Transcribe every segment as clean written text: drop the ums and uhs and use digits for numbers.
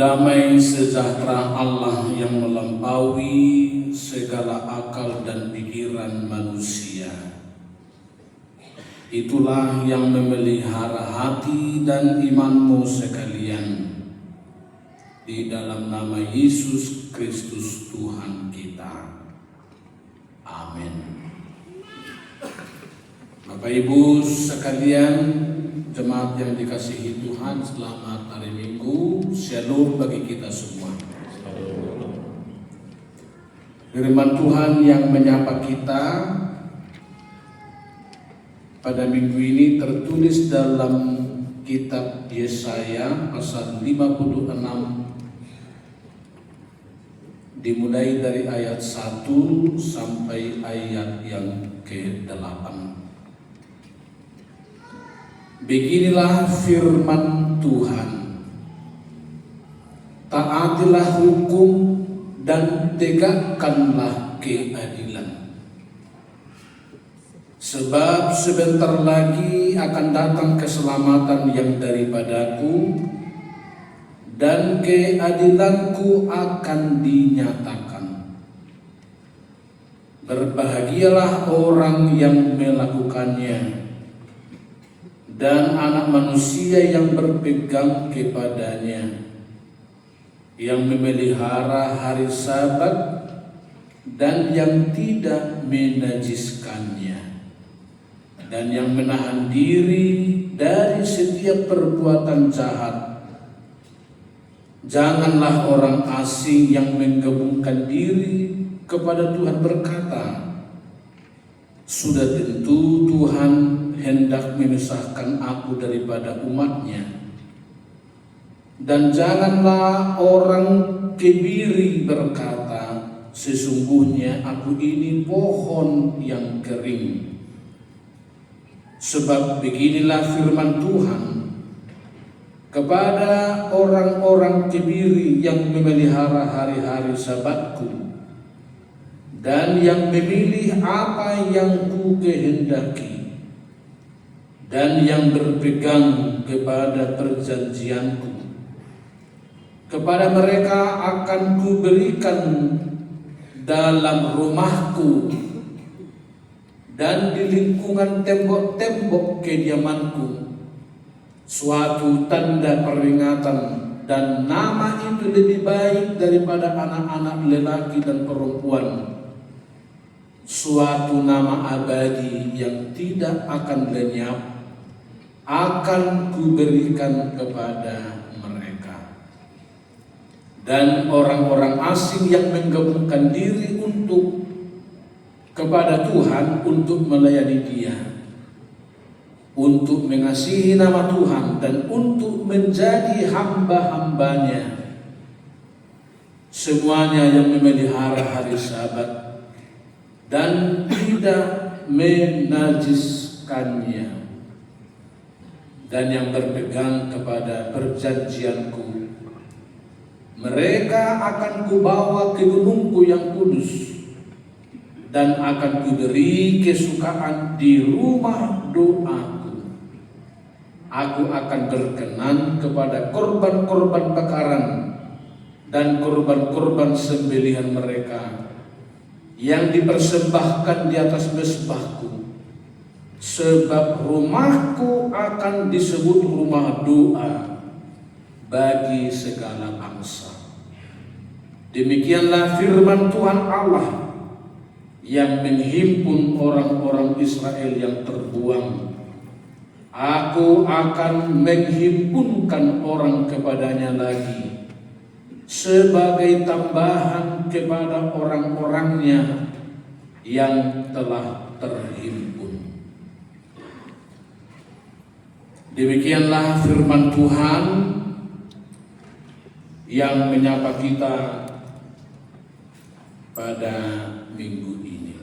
Damai sejahtera Allah yang melampaui segala akal dan pikiran manusia, itulah yang memelihara hati dan imanmu sekalian, di dalam nama Yesus Kristus Tuhan kita. Amin. Bapak Ibu sekalian, jemaat yang dikasihi Tuhan, selamat hari Minggu. Shalom bagi kita semua. Firman Tuhan yang menyapa kita pada minggu ini tertulis dalam kitab Yesaya pasal 56, dimulai dari ayat 1 sampai ayat yang ke-8. Beginilah firman Tuhan: taatilah hukum dan tegakkanlah keadilan, sebab sebentar lagi akan datang keselamatan yang daripadaku, dan keadilanku akan dinyatakan. Berbahagialah orang yang melakukannya, dan anak manusia yang berpegang kepadanya, yang memelihara hari Sabat dan yang tidak menajiskannya, dan yang menahan diri dari setiap perbuatan jahat. Janganlah orang asing yang menggabungkan diri kepada Tuhan berkata, sudah tentu Tuhan hendak memisahkan aku daripada umatnya. Dan janganlah orang kebiri berkata, sesungguhnya aku ini pohon yang kering. Sebab beginilah firman Tuhan kepada orang-orang kebiri yang memelihara hari-hari Sabatku, dan yang memilih apa yang ku kehendaki, dan yang berpegang kepada perjanjianku. Kepada mereka akan kuberikan dalam rumahku dan di lingkungan tembok-tembok kediamanku suatu tanda peringatan, dan nama itu lebih baik daripada anak-anak lelaki dan perempuan, suatu nama abadi yang tidak akan lenyap, akan kuberikan kepada mereka. Dan orang-orang asing yang menggabungkan diri kepada Tuhan untuk melayani Dia, untuk mengasihi nama Tuhan, dan untuk menjadi hamba-hambanya, semuanya yang memelihara hari Sabat dan tidak menajiskannya, dan yang berpegang kepada perjanjianku, mereka akan kubawa ke gunungku yang kudus, dan akan kuberi kesukaan di rumah doaku. Aku akan berkenan kepada korban-korban bakaran dan korban-korban sembelihan mereka yang dipersembahkan di atas mezbahku, sebab rumahku akan disebut rumah doa bagi segala bangsa. Demikianlah firman Tuhan Allah yang menghimpun orang-orang Israel yang terbuang. Aku akan menghimpunkan orang kepadanya lagi, sebagai tambahan kepada orang-orangnya yang telah terhimpun. Demikianlah firman Tuhan yang menyapa kita pada minggu ini.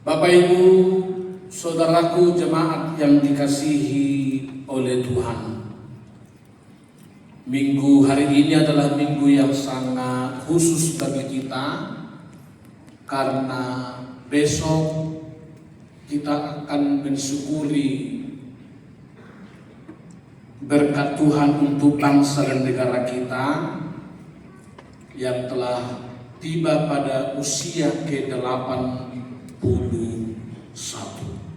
Bapak Ibu, saudaraku jemaat yang dikasihi oleh Tuhan, minggu hari ini adalah minggu yang sangat khusus bagi kita, karena besok kita akan mensyukuri Berkat Tuhan untuk bangsa dan negara kita yang telah tiba pada usia ke-81.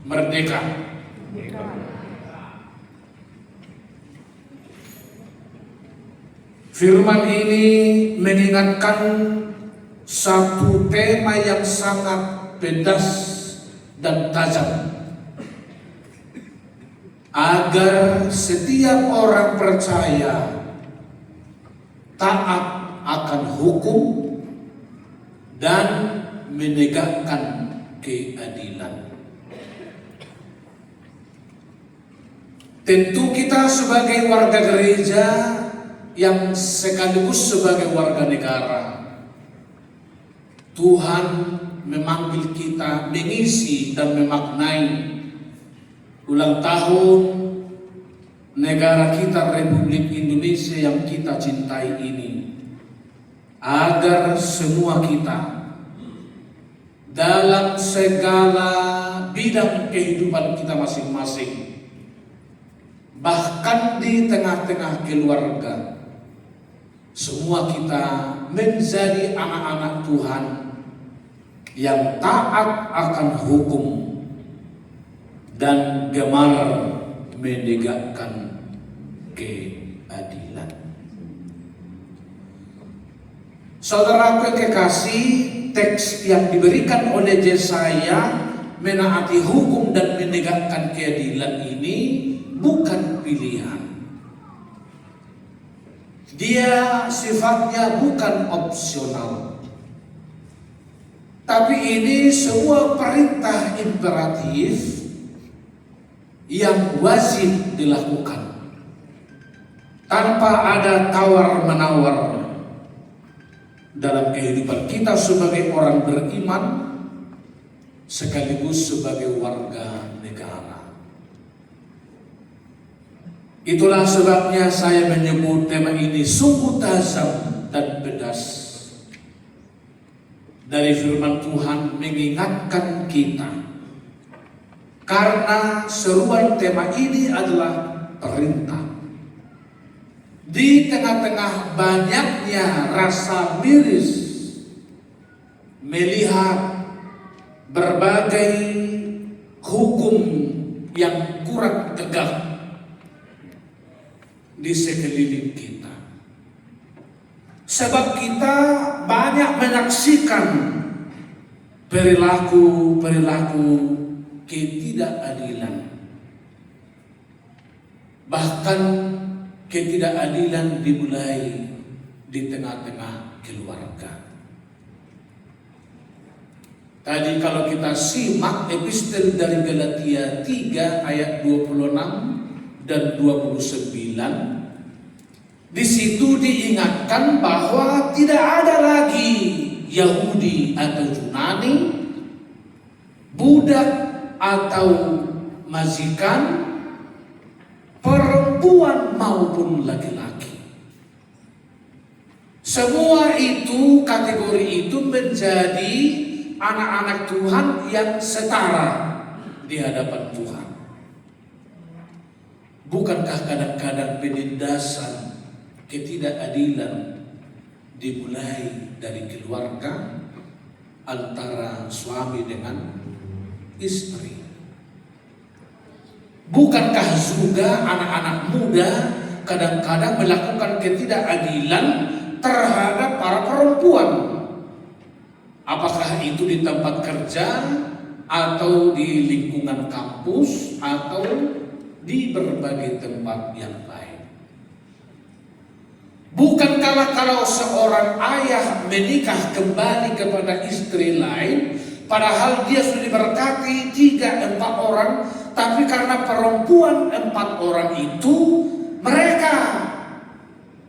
Merdeka. Firman ini mengingatkan satu tema yang sangat pedas dan tajam, agar setiap orang percaya taat akan hukum dan menegakkan keadilan. Tentu kita sebagai warga gereja yang sekaligus sebagai warga negara, Tuhan memanggil kita mengisi dan memaknai ulang tahun negara kita Republik Indonesia yang kita cintai ini, agar semua kita dalam segala bidang kehidupan kita masing-masing, bahkan di tengah-tengah keluarga, semua kita menjadi anak-anak Tuhan yang taat akan hukum dan gemar menegakkan keadilan. Saudaraku yang kekasih, teks yang diberikan oleh Yesaya menaati hukum dan menegakkan keadilan ini bukan pilihan. Dia sifatnya bukan opsional, tapi ini sebuah perintah imperatif yang wajib dilakukan tanpa ada tawar-menawar dalam kehidupan kita sebagai orang beriman sekaligus sebagai warga negara. Itulah sebabnya saya menyebut tema ini sungguh tajam dan pedas. Dari firman Tuhan mengingatkan kita, karena seruan tema ini adalah perintah. Di tengah-tengah banyaknya rasa miris melihat berbagai hukum yang kurang tegak di sekeliling kita, sebab kita banyak menyaksikan perilaku ketidakadilan, bahkan ketidakadilan dimulai di tengah-tengah keluarga. Tadi kalau kita simak epistel dari Galatia 3 ayat 26 dan 29, di situ diingatkan bahwa tidak ada lagi Yahudi atau Yunani, budak atau majikan, perempuan maupun laki-laki. Semua itu, kategori itu menjadi anak-anak Tuhan yang setara di hadapan Tuhan. Bukankah kadang-kadang penindasan ketidakadilan dimulai dari keluarga antara suami dengan istri? Bukankah juga anak-anak muda kadang-kadang melakukan ketidakadilan terhadap para perempuan? Apakah itu di tempat kerja atau di lingkungan kampus atau di berbagai tempat yang lain? Bukankah kalau seorang ayah menikah kembali kepada istri lain, padahal dia sudah diberkati 3-4 orang, tapi karena perempuan 4 orang itu, mereka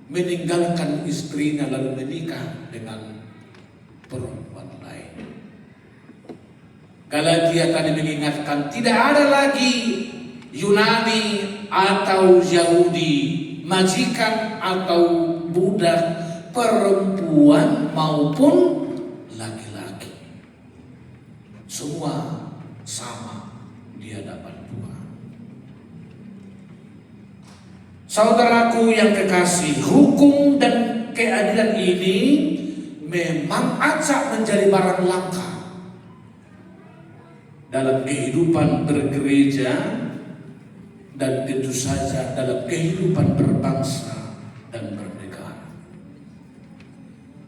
meninggalkan istrinya lalu menikah dengan perempuan lain. Galatia tadi mengingatkan tidak ada lagi Yunani atau Yahudi, majikan atau budak, perempuan maupun laki-laki. Semua sama di hadapan Tuhan. Saudaraku yang kekasih, hukum dan keadilan ini memang acak menjadi barang langka dalam kehidupan bergereja dan tentu saja dalam kehidupan berbangsa dan bernegara.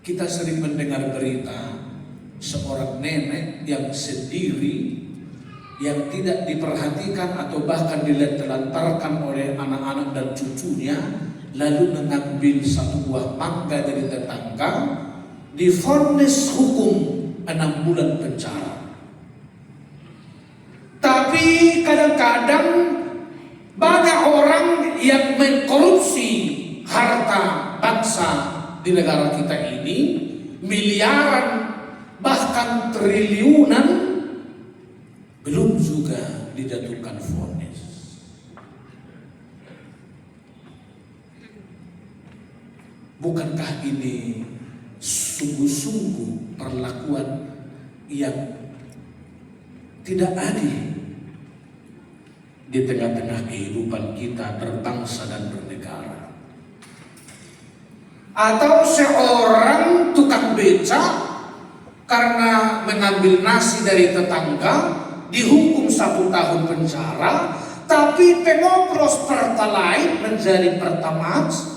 Kita sering mendengar berita seorang nenek yang sendiri, yang tidak diperhatikan atau bahkan ditelantarkan oleh anak-anak dan cucunya, lalu mengambil satu buah mangga dari tetangga, divonis hukum 6 bulan penjara. Tapi kadang-kadang banyak orang yang mengkorupsi harta bangsa di negara kita ini, miliaran bahkan triliunan, belum juga dijatuhkan vonis. Bukankah ini sungguh-sungguh perlakuan yang tidak adil di tengah-tengah kehidupan kita berbangsa dan bernegara? Atau seorang tukang becak karena mengambil nasi dari tetangga dihukum 1 tahun penjara, tapi pengoplos Pertalite menjadi Pertamax,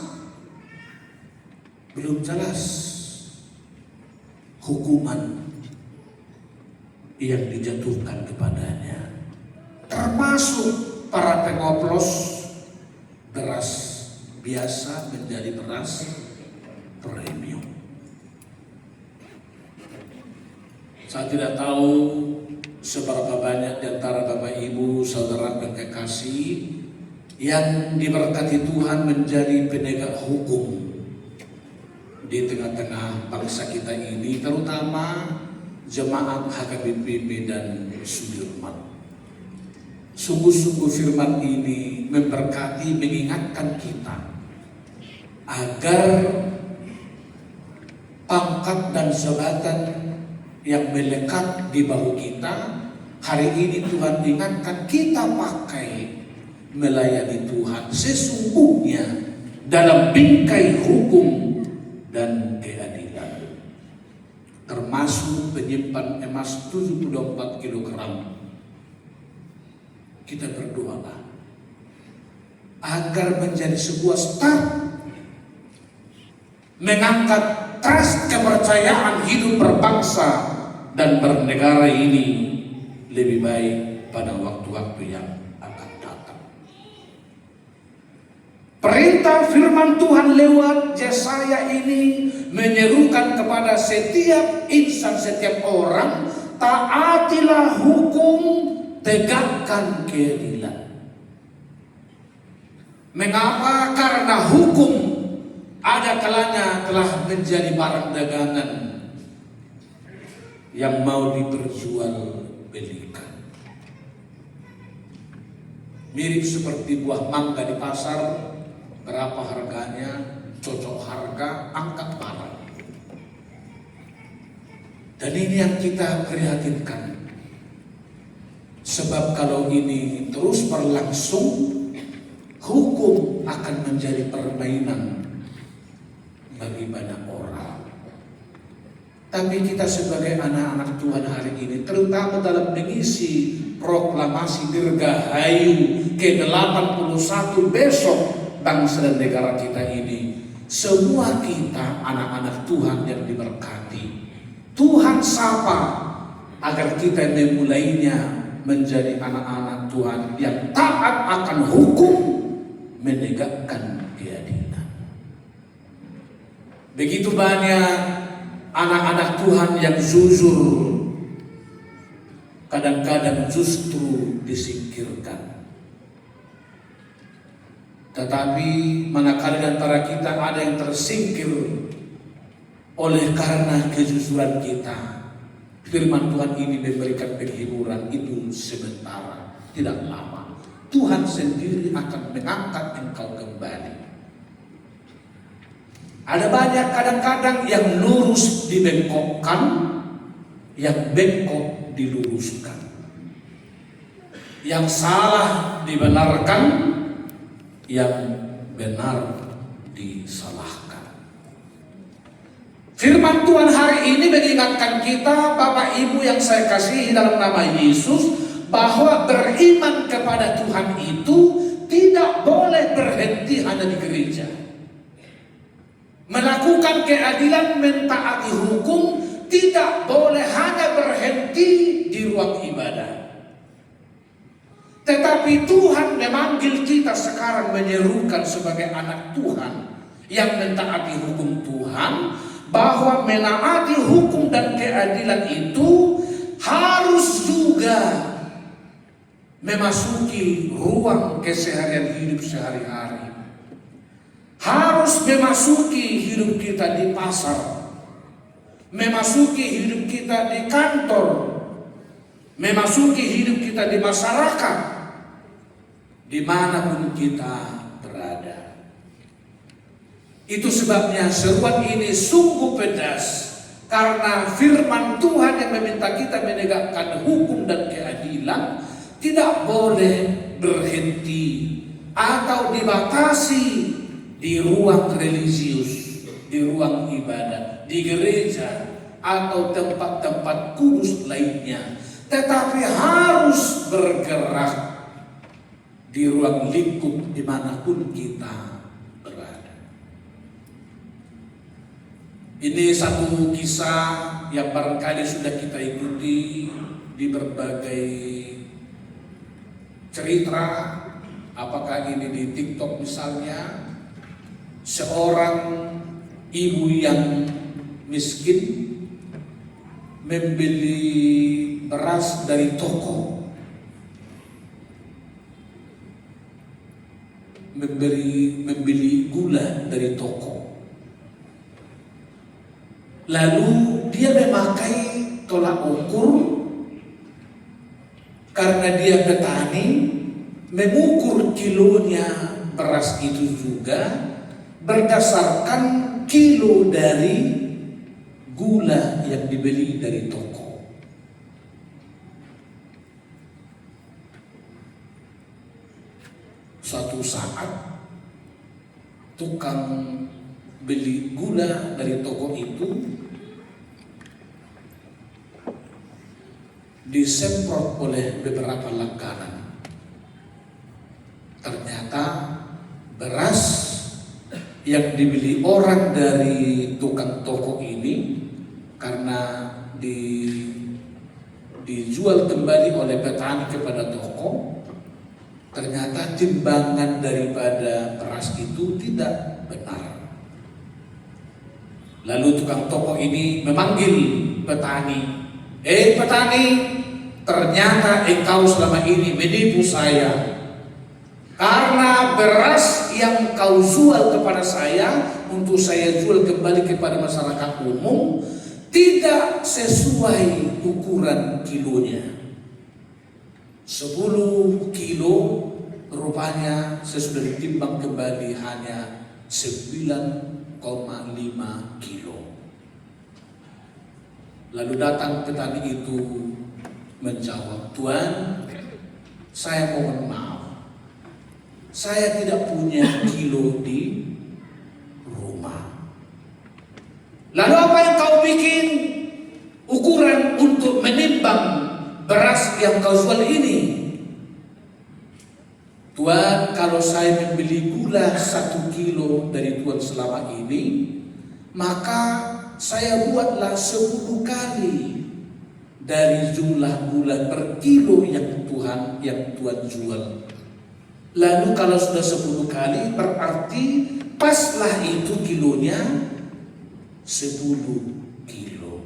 belum jelas hukuman yang dijatuhkan kepadanya, termasuk para pengoplos beras biasa menjadi beras premium. Saya tidak tahu seberapa banyak di antara Bapak Ibu, saudara dan kekasih yang diberkati Tuhan menjadi penegak hukum di tengah-tengah bangsa kita ini, terutama jemaat HKBP dan Sudirman. Sungguh-sungguh firman ini memberkati, mengingatkan kita agar pangkat dan jabatan yang melekat di bahu kita hari ini Tuhan ingatkan kita pakai melayani Tuhan sesungguhnya dalam bingkai hukum dan keadilan, termasuk penyimpan emas 74 kg. Kita berdoalah agar menjadi sebuah start mengangkat trust kepercayaan hidup berbangsa dan bernegara ini lebih baik pada waktu-waktu yang akan datang. Perintah firman Tuhan lewat Yesaya ini menyerukan kepada setiap insan, setiap orang, taatilah hukum, tegakkan keadilan. Mengapa? Karena hukum ada kalanya telah menjadi barang dagangan yang mau diperjualbelikan. Mirip seperti buah mangga di pasar, berapa harganya, cocok harga, angkat barang. Dan ini yang kita prihatinkan. Sebab kalau ini terus berlangsung, hukum akan menjadi permainan bagi banyak orang. Tapi kita sebagai anak-anak Tuhan hari ini, terutama dalam mengisi proklamasi Dirgahayu ke-81 besok bangsa dan negara kita ini, semua kita anak-anak Tuhan yang diberkati, Tuhan sapa agar kita memulainya menjadi anak-anak Tuhan yang taat akan hukum, menegakkan keadilan. Begitu banyak anak-anak Tuhan yang jujur kadang-kadang justru disingkirkan. Tetapi manakala di antara kita ada yang tersingkir oleh karena kejujuran kita, firman Tuhan ini memberikan penghiburan, itu sementara, tidak lama. Tuhan sendiri akan mengangkat engkau kembali. Ada banyak kadang-kadang yang lurus dibengkokkan, yang bengkok diluruskan, yang salah dibenarkan, yang benar disalahkan. Firman Tuhan hari ini mengingatkan kita, Bapak Ibu yang saya kasihi dalam nama Yesus, bahwa beriman kepada Tuhan itu tidak boleh berhenti hanya di gereja. Melakukan keadilan, mentaati hukum tidak boleh hanya berhenti di ruang ibadah. Tetapi Tuhan memanggil kita sekarang, menyerukan sebagai anak Tuhan yang mentaati hukum Tuhan, bahwa menaati hukum dan keadilan itu harus juga memasuki ruang keseharian hidup sehari-hari. Harus memasuki hidup kita di pasar, memasuki hidup kita di kantor, memasuki hidup kita di masyarakat, dimanapun kita berada. Itu sebabnya seruan ini sungguh pedas, karena firman Tuhan yang meminta kita menegakkan hukum dan keadilan tidak boleh berhenti atau dibatasi di ruang religius, di ruang ibadah, di gereja atau tempat-tempat kudus lainnya, tetapi harus bergerak di ruang lingkup dimanapun kita berada. Ini satu kisah yang barangkali sudah kita ikuti di berbagai cerita, apakah ini di TikTok misalnya, seorang ibu yang miskin membeli beras dari toko, membeli gula dari toko, lalu dia memakai tolak ukur karena dia petani, mengukur kilonya beras itu juga berdasarkan kilo dari gula yang dibeli dari toko. Suatu saat tukang beli gula dari toko itu disemprot oleh beberapa langganan. Ternyata beras yang dibeli orang dari tukang toko ini, karena dijual kembali oleh petani kepada toko, ternyata timbangan daripada beras itu tidak benar. Lalu tukang toko ini memanggil petani, petani, ternyata engkau selama ini menipu saya. Karena beras yang kau jual kepada saya untuk saya jual kembali kepada masyarakat umum tidak sesuai ukuran kilonya. 10 kilo rupanya sesudah ditimbang kembali hanya 9,5 kilo. Lalu datang petani itu menjawab, "Tuan, saya mohon maaf, saya tidak punya kilo di rumah." Lalu apa yang kau bikin ukuran untuk menimbang beras yang kau jual ini? "Tuan, kalau saya membeli gula 1 kilo dari Tuan selama ini, maka saya buatlah 10 kali dari jumlah gula per kilo yang Tuan jual. Lalu kalau sudah 10 kali berarti paslah itu kilonya 10 kilo."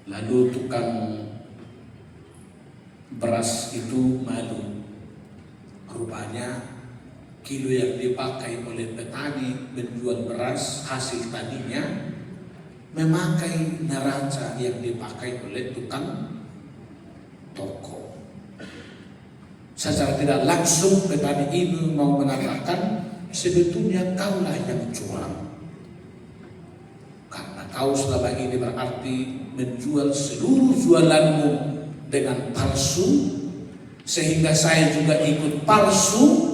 Lalu tukang beras itu malu. Rupanya kilo yang dipakai oleh petani menjual beras hasil taninya memakai neraca yang dipakai oleh tukang toko. Secara tidak langsung petani ini mau mengatakan, sebetulnya kaulah yang curang, karena kau selama ini berarti menjual seluruh jualanmu dengan palsu, sehingga saya juga ikut palsu.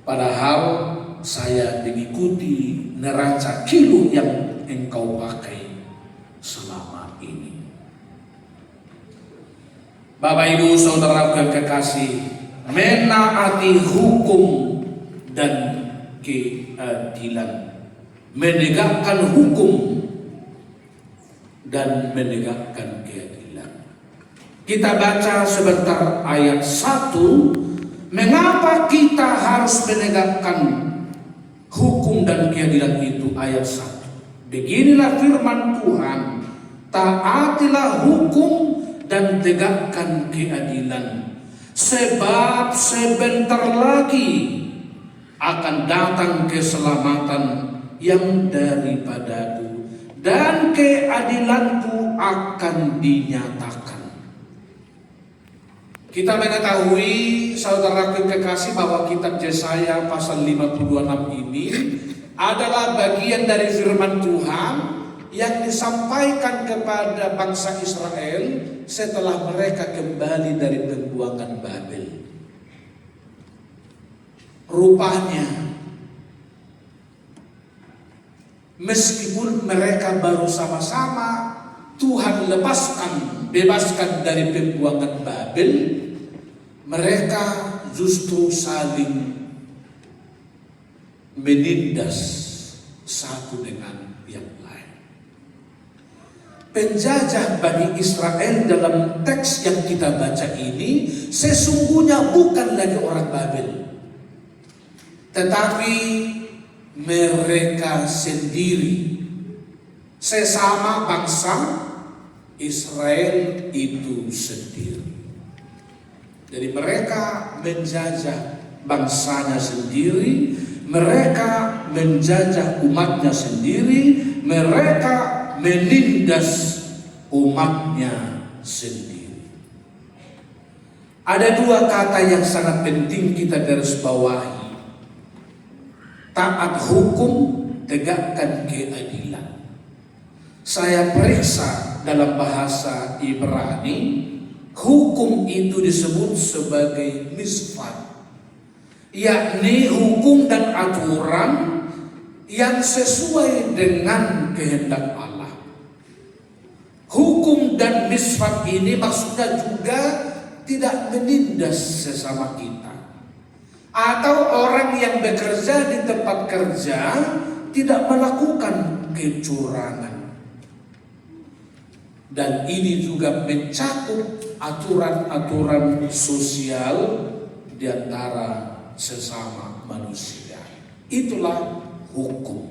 Padahal saya mengikuti neraca kilo yang engkau pakai selama ini. Bapak Ibu Saudara kekasih, menaati hukum dan keadilan, menegakkan hukum dan menegakkan keadilan. Kita baca sebentar ayat 1. Mengapa kita harus menegakkan hukum dan keadilan itu? Ayat 1. Beginilah firman Tuhan, taatilah hukum dan tegakkan keadilan, sebab sebentar lagi akan datang keselamatan yang daripadaku, dan keadilanku akan dinyatakan. Kita mengetahui, saudara kekasih, bahwa kitab Yesaya pasal 56 ini adalah bagian dari firman Tuhan yang disampaikan kepada bangsa Israel setelah mereka kembali dari pembuangan Babel. Rupanya, meskipun mereka baru sama-sama Tuhan bebaskan dari pembuangan Babel, mereka justru saling menindas satu dengan yang lain. Penjajah Bani Israel dalam teks yang kita baca ini sesungguhnya bukan lagi orang Babel, tetapi mereka sendiri, sesama bangsa Israel itu sendiri. Jadi mereka menjajah bangsanya sendiri, mereka menjajah umatnya sendiri, mereka menindas umatnya sendiri. Ada dua kata yang sangat penting kita garis bawahi: taat hukum, tegakkan keadilan. Saya periksa dalam bahasa Ibrani, hukum itu disebut sebagai misfat, yakni hukum dan aturan yang sesuai dengan kehendak Allah. Hukum dan misfat ini maksudnya juga tidak menindas sesama kita, atau orang yang bekerja di tempat kerja tidak melakukan kecurangan. Dan ini juga mencakup aturan-aturan sosial di antara sesama manusia. Itulah hukum,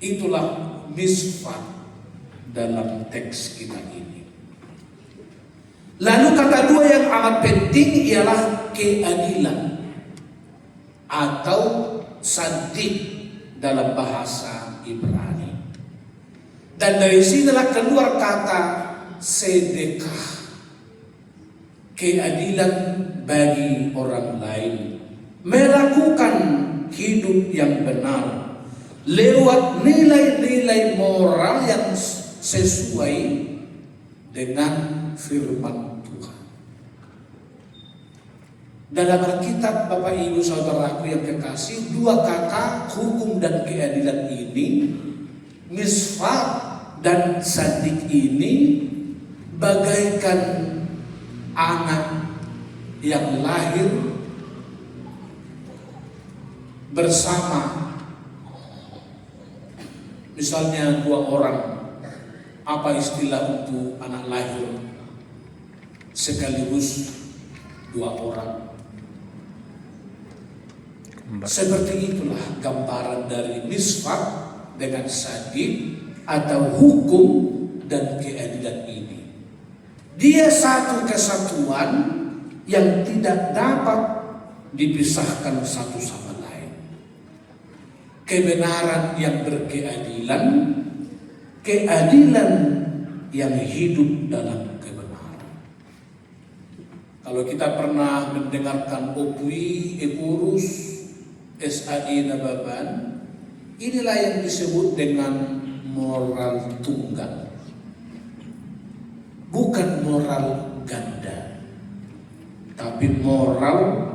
itulah misfat dalam teks kita ini. Lalu kata dua yang amat penting ialah keadilan atau sadik dalam bahasa Ibrani. Dan dari sinilah keluar kata sedekah, keadilan bagi orang lain, melakukan hidup yang benar lewat nilai-nilai moral yang sesuai dengan firman Tuhan. Dalam Alkitab, Bapak Ibu Saudaraku yang kekasih, dua kata hukum dan keadilan ini, misfat dan sadik ini, bagaikan anak yang lahir bersama. Misalnya dua orang, apa istilah untuk anak lahir sekaligus dua orang? Seperti itulah gambaran dari misfat dengan sadik atau hukum dan keadilan ini. Dia satu kesatuan yang tidak dapat dipisahkan satu sama lain. Kebenaran yang berkeadilan, keadilan yang hidup dalam kebenaran. Kalau kita pernah mendengarkan Opui Epurus SAI Nababan, inilah yang disebut dengan moral tunggal, bukan moral ganda, tapi moral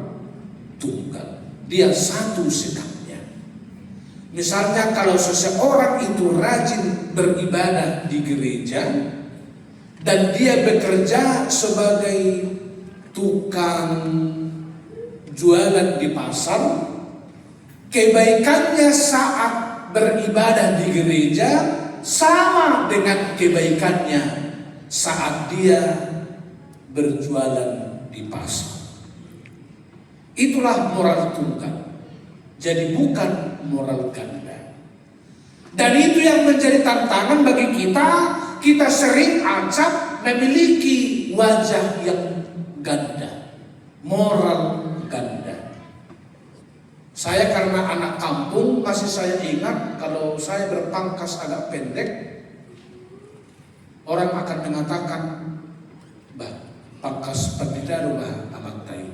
tunggal. dia satu sikapnya. Misalnya kalau seseorang itu rajin beribadah di gereja dan dia bekerja sebagai tukang jualan di pasar, kebaikannya saat beribadah di gereja sama dengan kebaikannya saat dia berjualan di pasar. Itulah moral tunggal. Jadi bukan moral ganda. Dan itu yang menjadi tantangan bagi kita. Kita sering acap memiliki wajah yang ganda, moral ganda. Saya karena anak kampung, masih saya ingat kalau saya berpangkas agak pendek, orang akan mengatakan, "Bah, pangkas pendeta rumah amat tayu.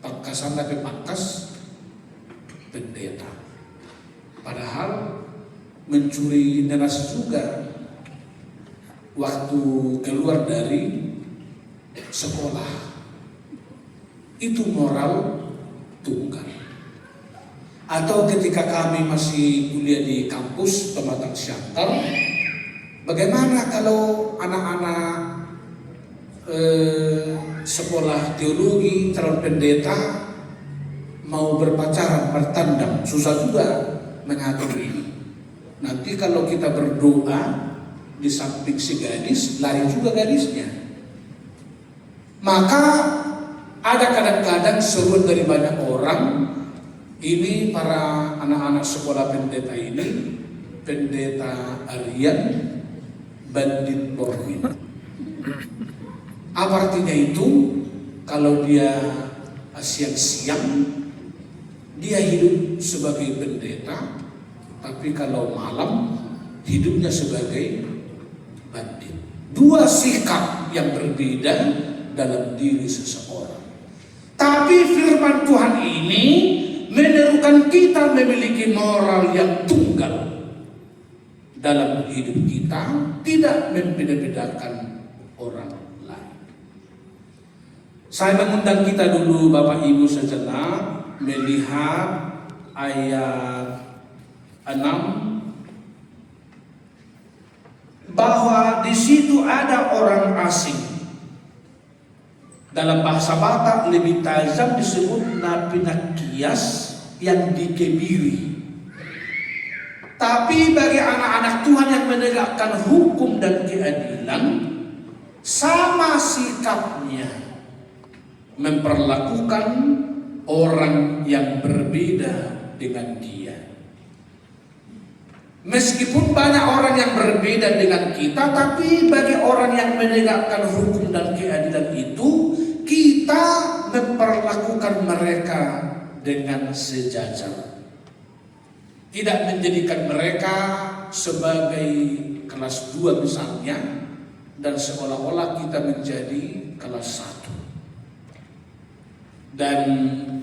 Pangkasan tapi pangkas pendeta." Padahal mencuri neras juga waktu keluar dari sekolah. Itu moral tunggal. Atau ketika kami masih kuliah di kampus Pematang Siantar, bagaimana kalau anak-anak sekolah teologi calon pendeta mau berpacaran, bertandang, susah juga mengatur ini. Nanti kalau kita berdoa di samping si gadis, lari juga gadisnya. Maka ada kadang-kadang seruan dari banyak orang, ini para anak-anak sekolah pendeta ini, pendeta Aryan, bandit Borwin. Apa artinya itu? Kalau dia siang-siang, dia hidup sebagai pendeta, tapi kalau malam, hidupnya sebagai bandit. Dua sikap yang berbeda dalam diri seseorang. Tapi firman Tuhan ini menyerukan kita memiliki moral yang tunggal dalam hidup kita, tidak membeda-bedakan orang lain. Saya mengundang kita dulu Bapak Ibu sejenak melihat ayat 6, bahwa di situ ada orang asing. Dalam bahasa Batak lebih tajam disebut napinakias, yang dikebiri. Tapi bagi anak-anak Tuhan yang menegakkan hukum dan keadilan, sama sikapnya memperlakukan orang yang berbeda dengan dia. Meskipun banyak orang yang berbeda dengan kita, tapi bagi orang yang menegakkan hukum dan keadilan itu, kita memperlakukan mereka dengan sejajar. Tidak menjadikan mereka sebagai kelas 2 misalnya, dan seolah-olah kita menjadi kelas 1. Dan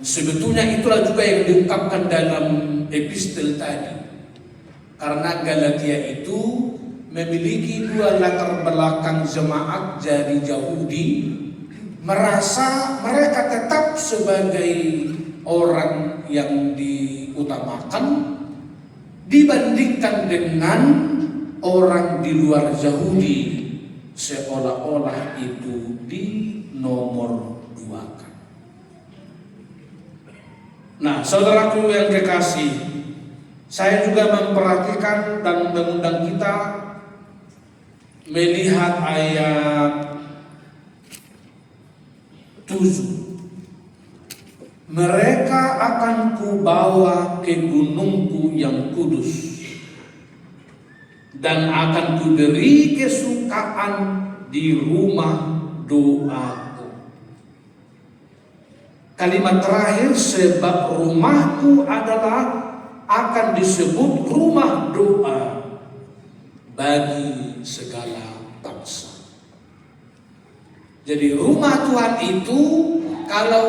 sebetulnya itulah juga yang diungkapkan dalam epistel tadi. Karena Galatia itu memiliki 2 latar belakang jemaat dari Yahudi, merasa mereka tetap sebagai orang yang diutamakan dibandingkan dengan orang di luar Yahudi, seolah-olah itu di nomor 2-kan. Nah, saudaraku yang kekasih, saya juga memperhatikan dan mengundang kita melihat ayat 7. Mereka akan kubawa ke gunungku yang kudus, dan akan kuberi kesukaan di rumah doaku. Kalimat terakhir, sebab rumahku adalah akan disebut rumah doa bagi segala bangsa. Jadi rumah Tuhan itu kalau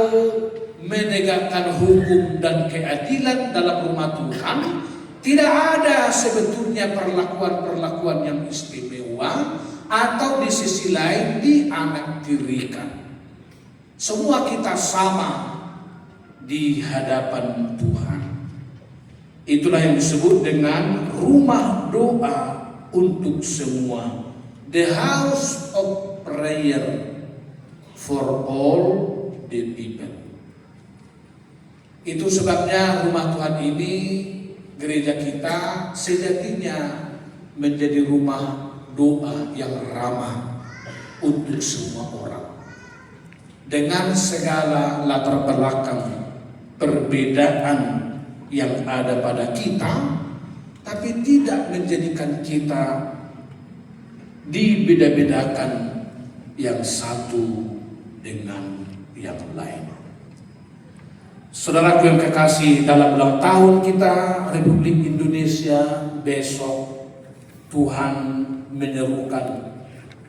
menegakkan hukum dan keadilan dalam rumah Tuhan, tidak ada sebetulnya perlakuan-perlakuan yang istimewa atau di sisi lain dianaktirikan. Semua kita sama di hadapan Tuhan. Itulah yang disebut dengan rumah doa untuk semua, the house of prayer for all the people. Itu sebabnya rumah Tuhan ini, gereja kita sejatinya menjadi rumah doa yang ramah untuk semua orang. Dengan segala latar belakang perbedaan yang ada pada kita, tapi tidak menjadikan kita dibeda-bedakan yang satu dengan yang lain. Saudaraku yang kekasih, dalam ulang tahun kita Republik Indonesia besok, Tuhan menyerukan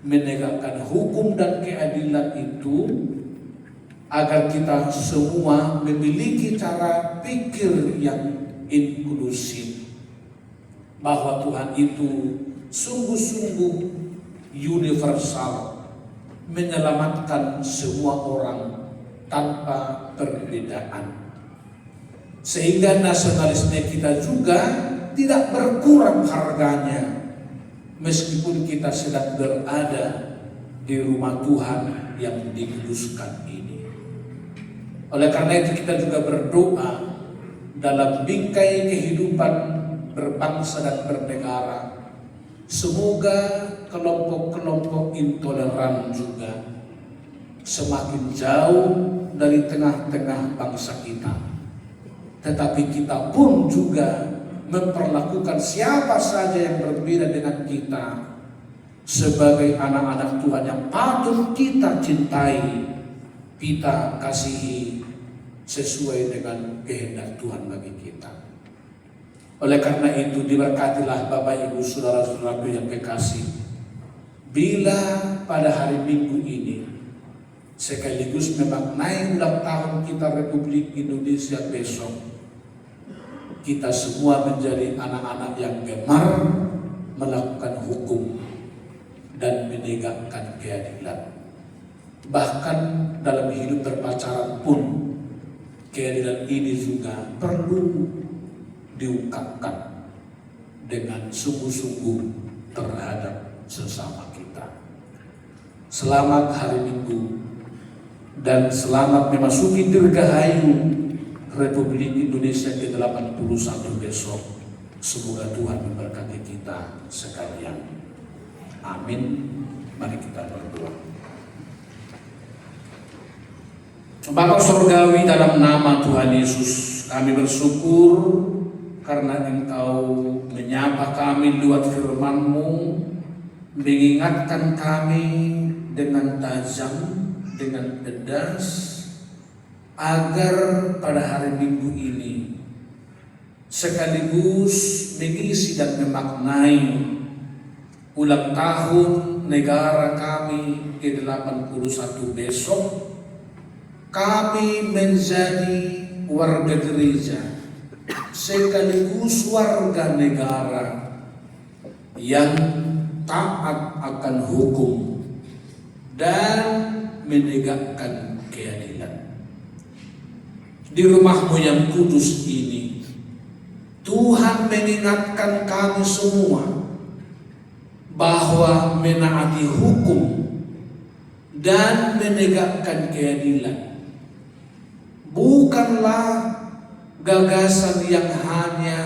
menegakkan hukum dan keadilan itu agar kita semua memiliki cara pikir yang inklusif, bahwa Tuhan itu sungguh-sungguh universal, menyelamatkan semua orang tanpa perbedaan, sehingga nasionalisme kita juga tidak berkurang harganya meskipun kita sedang berada di rumah Tuhan yang dikuduskan ini. Oleh karena itu kita juga berdoa dalam bingkai kehidupan berbangsa dan bernegara, semoga kelompok-kelompok intoleran juga semakin jauh dari tengah-tengah bangsa kita. Tetapi kita pun juga memperlakukan siapa saja yang berbeda dengan kita sebagai anak-anak Tuhan yang patut kita cintai, kita kasihi sesuai dengan kehendak Tuhan bagi kita. Oleh karena itu diberkatilah Bapak Ibu saudara-saudaraku yang kekasih, bila pada hari Minggu ini sekaligus memaknai ulang tahun kita Republik Indonesia besok, kita semua menjadi anak-anak yang gemar melakukan hukum dan menegakkan keadilan. Bahkan dalam hidup berpacaran pun keadilan ini juga perlu diungkapkan dengan sungguh-sungguh terhadap sesama kita. Selamat hari Minggu dan selamat memasuki dirgahayu Republik Indonesia ke-81 besok. Semoga Tuhan memberkati kita sekalian. Amin. Mari kita berdoa. Bapa Surgawi, dalam nama Tuhan Yesus kami bersyukur karena Engkau menyapa kami lewat firman-Mu, mengingatkan kami dengan tajam, dengan pedas, agar pada hari Minggu ini sekaligus mengisi dan memaknai ulang tahun negara kami ke-81 besok, kami menjadi warga gereja sekaligus warga negara yang taat akan hukum dan menegakkan keadilan. Di rumah-Mu yang kudus ini, Tuhan mengingatkan kami semua bahwa menaati hukum dan menegakkan keadilan bukanlah gagasan yang hanya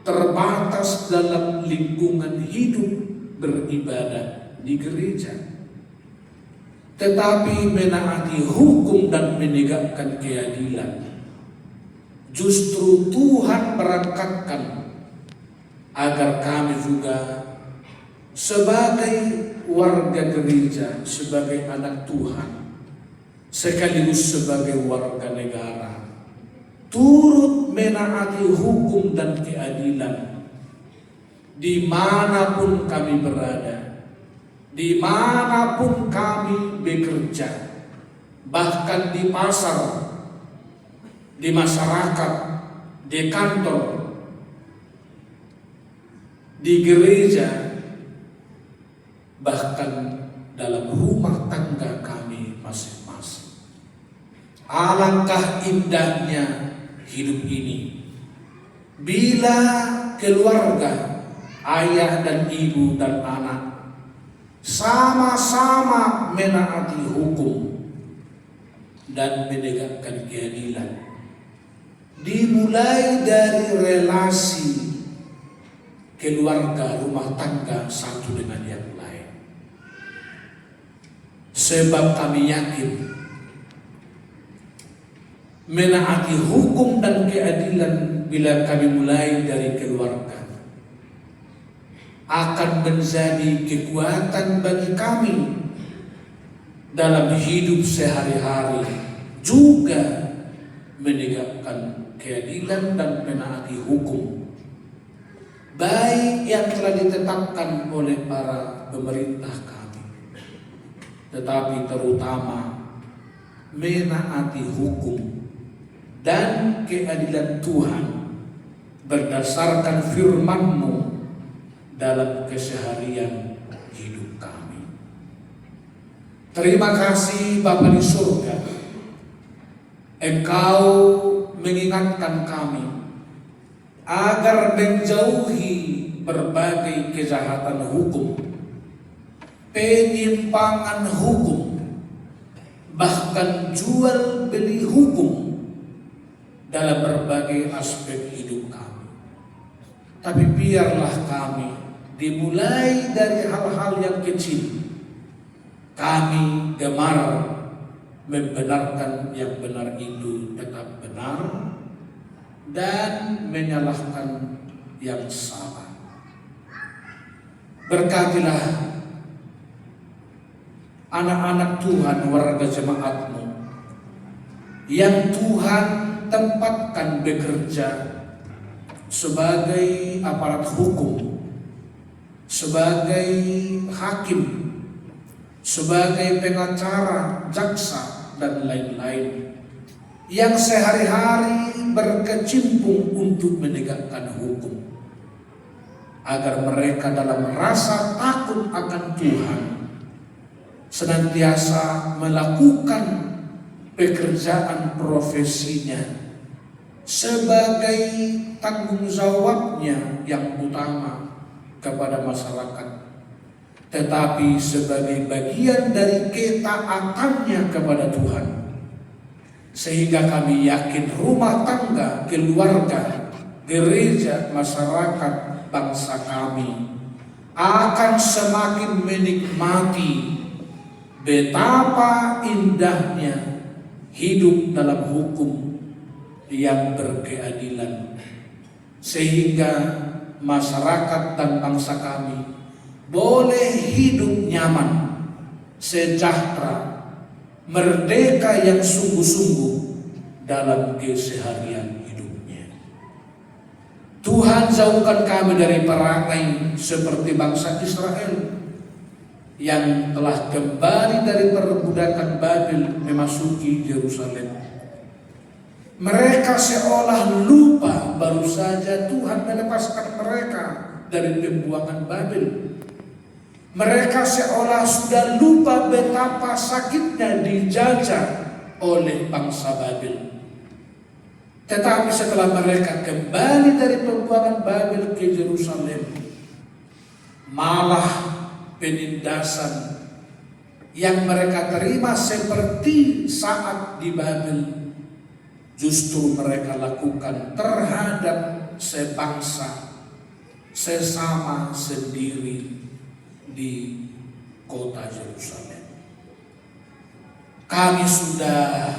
terbatas dalam lingkungan hidup beribadah di gereja, tetapi menaati hukum dan menegakkan keadilan justru Tuhan berangkatkan agar kami juga sebagai warga gereja, sebagai anak Tuhan, sekaligus sebagai warga negara, turut menaati hukum dan keadilan dimanapun kami berada, dimanapun kami bekerja, bahkan di pasar, di masyarakat, di kantor, di gereja, bahkan dalam rumah tangga kami masing-masing. Alangkah indahnya hidup ini bila keluarga, ayah dan ibu dan anak sama-sama menaati hukum dan menegakkan keadilan. Dimulai dari relasi keluarga, rumah tangga satu dengan yang lain. Sebab kami yakin menaati hukum dan keadilan bila kami mulai dari keluarga akan menjadi kekuatan bagi kami dalam hidup sehari-hari, juga menegakkan keadilan dan menaati hukum baik yang telah ditetapkan oleh para pemerintah kami, tetapi terutama menaati hukum dan keadilan Tuhan berdasarkan firman-Mu dalam keseharian hidup kami. Terima kasih Bapa di surga, Engkau mengingatkan kami agar menjauhi berbagai kejahatan hukum, penyimpangan hukum, bahkan jual beli hukum dalam berbagai aspek hidup kami. Tapi biarlah kami dimulai dari hal-hal yang kecil. Kami gemar membenarkan yang benar itu tetap benar dan menyalahkan yang salah. Berkatilah anak-anak Tuhan, warga jemaat-Mu yang Tuhan tempatkan bekerja sebagai aparat hukum, sebagai hakim, sebagai pengacara, jaksa, dan lain-lain, yang sehari-hari berkecimpung untuk menegakkan hukum, agar mereka dalam rasa takut akan Tuhan senantiasa melakukan pekerjaan profesinya sebagai tanggung jawabnya yang utama kepada masyarakat, tetapi sebagai bagian dari ketaatannya kepada Tuhan. Sehingga kami yakin rumah tangga, keluarga, gereja, masyarakat, bangsa kami akan semakin menikmati betapa indahnya hidup dalam hukum yang berkeadilan, sehingga masyarakat dan bangsa kami boleh hidup nyaman, sejahtera, merdeka yang sungguh-sungguh dalam keseharian hidupnya. Tuhan, jauhkan kami dari perangai seperti bangsa Israel yang telah kembali dari perbudakan Babel memasuki Yerusalem. Mereka seolah lupa baru saja Tuhan melepaskan mereka dari pembuangan Babel. Mereka seolah sudah lupa betapa sakitnya dijajah oleh bangsa Babel. Tetapi setelah mereka kembali dari pembuangan Babel ke Yerusalem, malah penindasan yang mereka terima seperti saat di Babel justru mereka lakukan terhadap sebangsa, sesama sendiri di kota Yerusalem. Kami sudah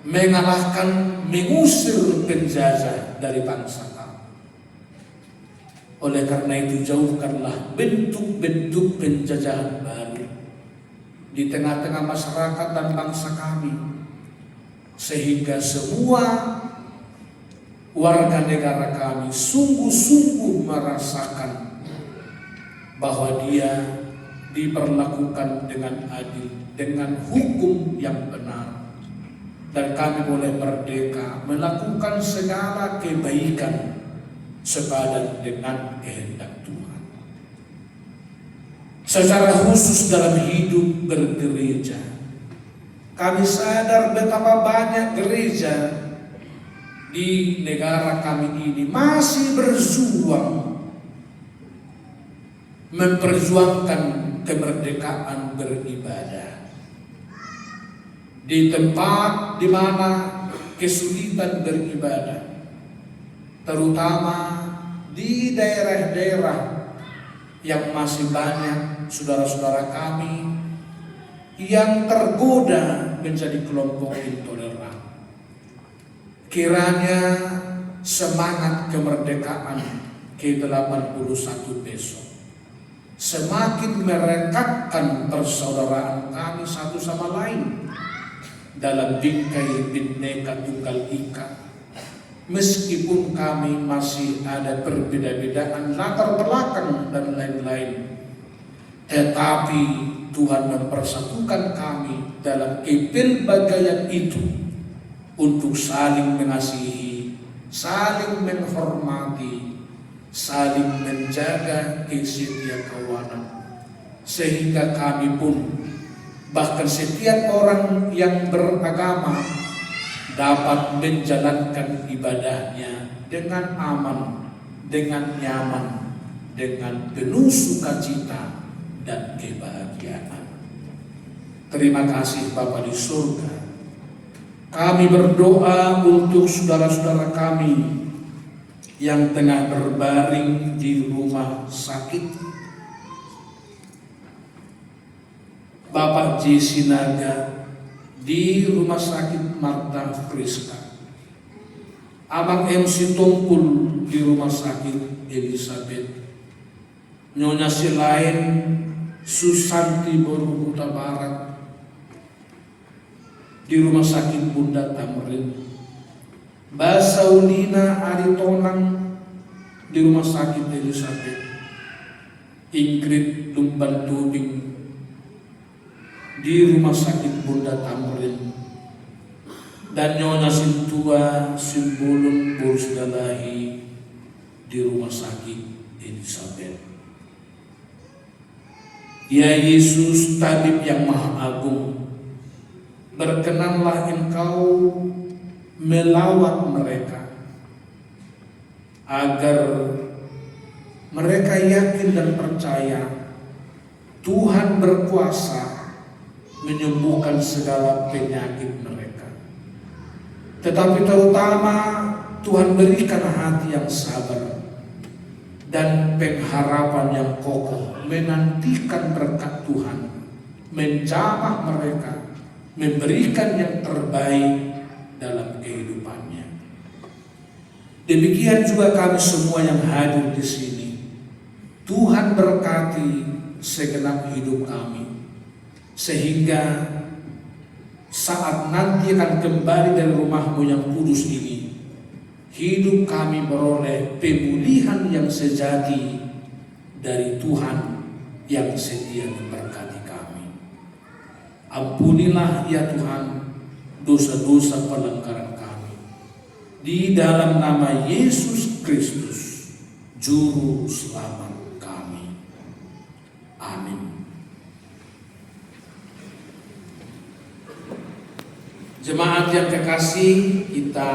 mengalahkan, mengusir penjajah dari bangsa kami. Oleh karena itu, jauhkanlah bentuk-bentuk penjajahan baru di tengah-tengah masyarakat dan bangsa kami, sehingga semua warga negara kami sungguh-sungguh merasakan bahwa dia diperlakukan dengan adil, dengan hukum yang benar, dan kami boleh merdeka melakukan segala kebaikan sepadan dengan kehendak Tuhan. Secara khusus dalam hidup bergereja, Kami sadar betapa banyak gereja di negara kami ini masih berjuang memperjuangkan kemerdekaan beribadah di tempat di mana kesulitan beribadah, terutama di daerah-daerah yang masih banyak saudara-saudara kami yang tergoda menjadi kelompok intoleran. Kiranya semangat kemerdekaan ke-81 besok semakin merekatkan persaudaraan kami satu sama lain dalam bingkai Bhinneka Tunggal Ika. Meskipun kami masih ada perbedaan latar belakang dan lain-lain, tetapi Tuhan mempersatukan kami dalam kepelbagaian itu untuk saling mengasihi, saling menghormati, saling menjaga kesetiakawanan, sehingga kami pun, bahkan setiap orang yang beragama, dapat menjalankan ibadahnya dengan aman, dengan nyaman, dengan penuh sukacita dan kebahagiaan. Terima kasih Bapa di surga. Kami berdoa untuk saudara-saudara kami yang tengah berbaring di rumah sakit. Bapak J. Sinaga di Rumah Sakit Marta Friska, Abang MC Tungkul di Rumah Sakit Elizabeth, Nyonya Silain Susanti Boru Huta Barat di Rumah Sakit Bunda Tamrin, Basaulina Aritonang di Rumah Sakit Elizabeth, Ingrid Lumban Tubing di Rumah Sakit Bunda Tamrin, dan Nyonya Sintua Simbulun Borsdalahi di Rumah Sakit Elizabeth. Ya Yesus, Tabib yang Maha Agung, berkenanlah Engkau melawat mereka agar mereka yakin dan percaya Tuhan berkuasa menyembuhkan segala penyakit mereka. Tetapi terutama Tuhan berikan hati yang sabar dan pengharapan yang kokoh, menantikan berkat Tuhan, menjamah mereka, memberikan yang terbaik dalam kehidupannya. Demikian juga kami semua yang hadir di sini. Tuhan berkati segenap hidup kami, sehingga saat nanti akan kembali dari rumah-Mu yang kudus ini, hidup kami beroleh pemulihan yang sejati dari Tuhan yang setia memberkati kami. Ampunilah ya Tuhan dosa-dosa pelanggaran kami, di dalam nama Yesus Kristus, Juru Selamat kami. Amin. Jemaat yang kekasih, kita